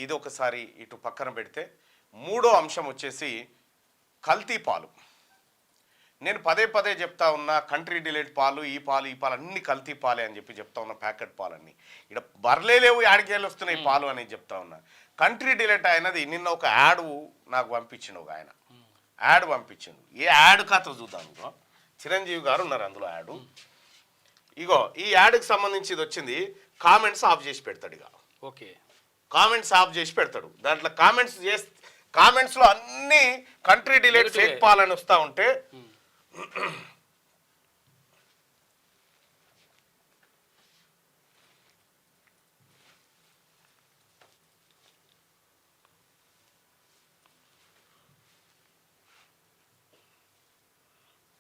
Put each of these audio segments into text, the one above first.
ఇది ఒకసారి ఇటు పక్కన పెడితే మూడో అంశం వచ్చేసి కల్తీ పాలు. నేను పదే పదే చెప్తా ఉన్నా, కంట్రీ డిలైట్ పాలు ఈ పాలు అన్ని కల్తీ పాలే అని చెప్పి చెప్తా ఉన్నా. ప్యాకెట్ పాలన్నీ ఇక్కడ బర్లే లేవు, యాడికేళ్ళు వస్తున్నాయి పాలు అనేది చెప్తా ఉన్నా. కంట్రీ డిలైట్ అయినది నిన్న ఒక యాడ్ నాకు పంపించిండు, ఒక ఆయన యాడ్ పంపించిండు. ఏ యాడ్ కథ చూద్దాం. ఇగో చిరంజీవి గారు ఉన్నారు అందులో యాడ్. ఇగో ఈ యాడ్కి సంబంధించి ఇది వచ్చింది. కామెంట్స్ ఆఫ్ చేసి పెడతాడు. ఇక ఓకే, కామెంట్స్ ఆఫ్ చేసి పెడతాడు. దాంట్లో కామెంట్స్లో అన్ని కంట్రీ డిలైట్ ఫేక్ పాలని వస్తూ ఉంటే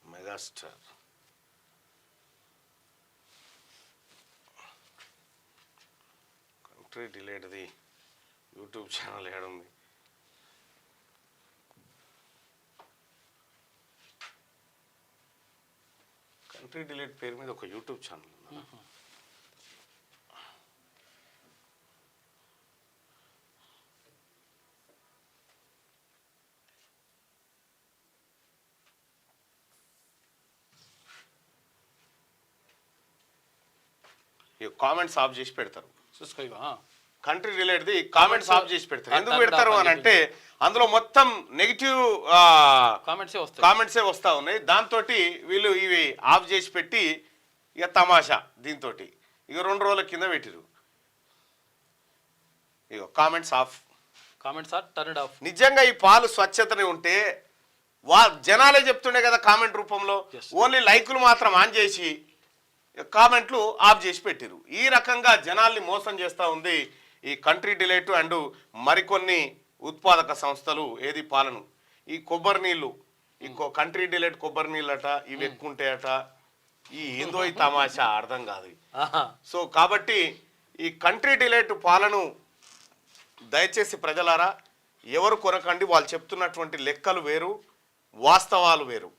మెగాస్టార్ కంట్రీ డిలైట్ది యూట్యూబ్ ఛానల్ ఏడుంది? కంట్రీ డిలైట్ పేరు మీద ఒక యూట్యూబ్ ఛానల్ ఉంది. కామెంట్స్ ఆఫ్ చేసి పెడతారు. కంట్రీ రిలేటెడ్ కామెంట్స్ ఆఫ్ చేసి పెడతారు. ఎందుకు పెడతారు అని అంటే అందులో మొత్తం నెగిటివ్ కామెంట్సే వస్తూ ఉన్నాయి. దాంతో వీళ్ళు ఇవి ఆఫ్ చేసి పెట్టి ఇక తమాషా దీంతో ఇక 2 రోజుల కింద పెట్టిరు. ఇక కామెంట్స్ ఆఫ్ టర్న్డ్ ఆఫ్. నిజంగా ఈ పాలు స్వచ్ఛతనే ఉంటే జనాలే చెప్తుండే కదా కామెంట్ రూపంలో. ఓన్లీ లైకులు మాత్రం ఆన్ చేసి కామెంట్లు ఆఫ్ చేసి పెట్టిరు. ఈ రకంగా జనాల్ని మోసం చేస్తూ ఉంది ఈ కంట్రీ డిలైట్ అండ్ మరికొన్ని ఉత్పాదక సంస్థలు. ఏది పాలను ఈ కొబ్బరి నీళ్ళు, ఇంకో కంట్రీ డిలైట్ కొబ్బరి నీళ్ళట, ఇవి ఎక్కువ ఉంటాయట. ఈ ఏందో ఈ తమాషా అర్థం కాదు. సో కాబట్టి ఈ కంట్రీ డిలైట్ పాలను దయచేసి ప్రజలారా ఎవరు కొనకండి. వాళ్ళు చెప్తున్నటువంటి లెక్కలు వేరు, వాస్తవాలు వేరు.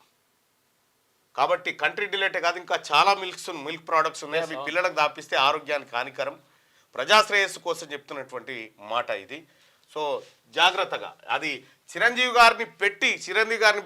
కాబట్టి కంట్రీ డిలైటే కాదు, ఇంకా చాలా మిల్క్ ప్రోడక్ట్స్ ఉన్నాయి. అవి పిల్లలకు దాపిస్తే ఆరోగ్యానికి హానికరం. ప్రజాశ్రేయస్సు కోసం చెప్తున్నటువంటి మాట ఇది. సో జాగ్రత్తగా అది చిరంజీవి గారిని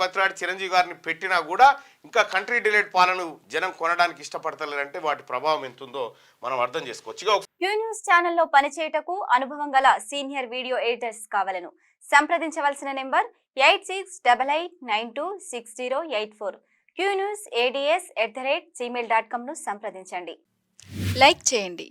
బతిలాడి చిరంజీవి గారిని పెట్టినా కూడా ఇంకా కంట్రీ డిలైట్ పాలను జనం కొనడానికి ఇష్టపడతలేరంటే వాటి ప్రభావం ఎంతుందో మనం అర్థం చేసుకోవచ్చు. క్యూ న్యూస్ ఛానల్లో పనిచేయటకు అనుభవం గల సీనియర్ వీడియో ఎడిటర్స్ కావాలను సంప్రదించవలసిన నెంబర్ 8688926084. qnewsads@gmail.com ను సంప్రదించండి. లైక్ చేయండి.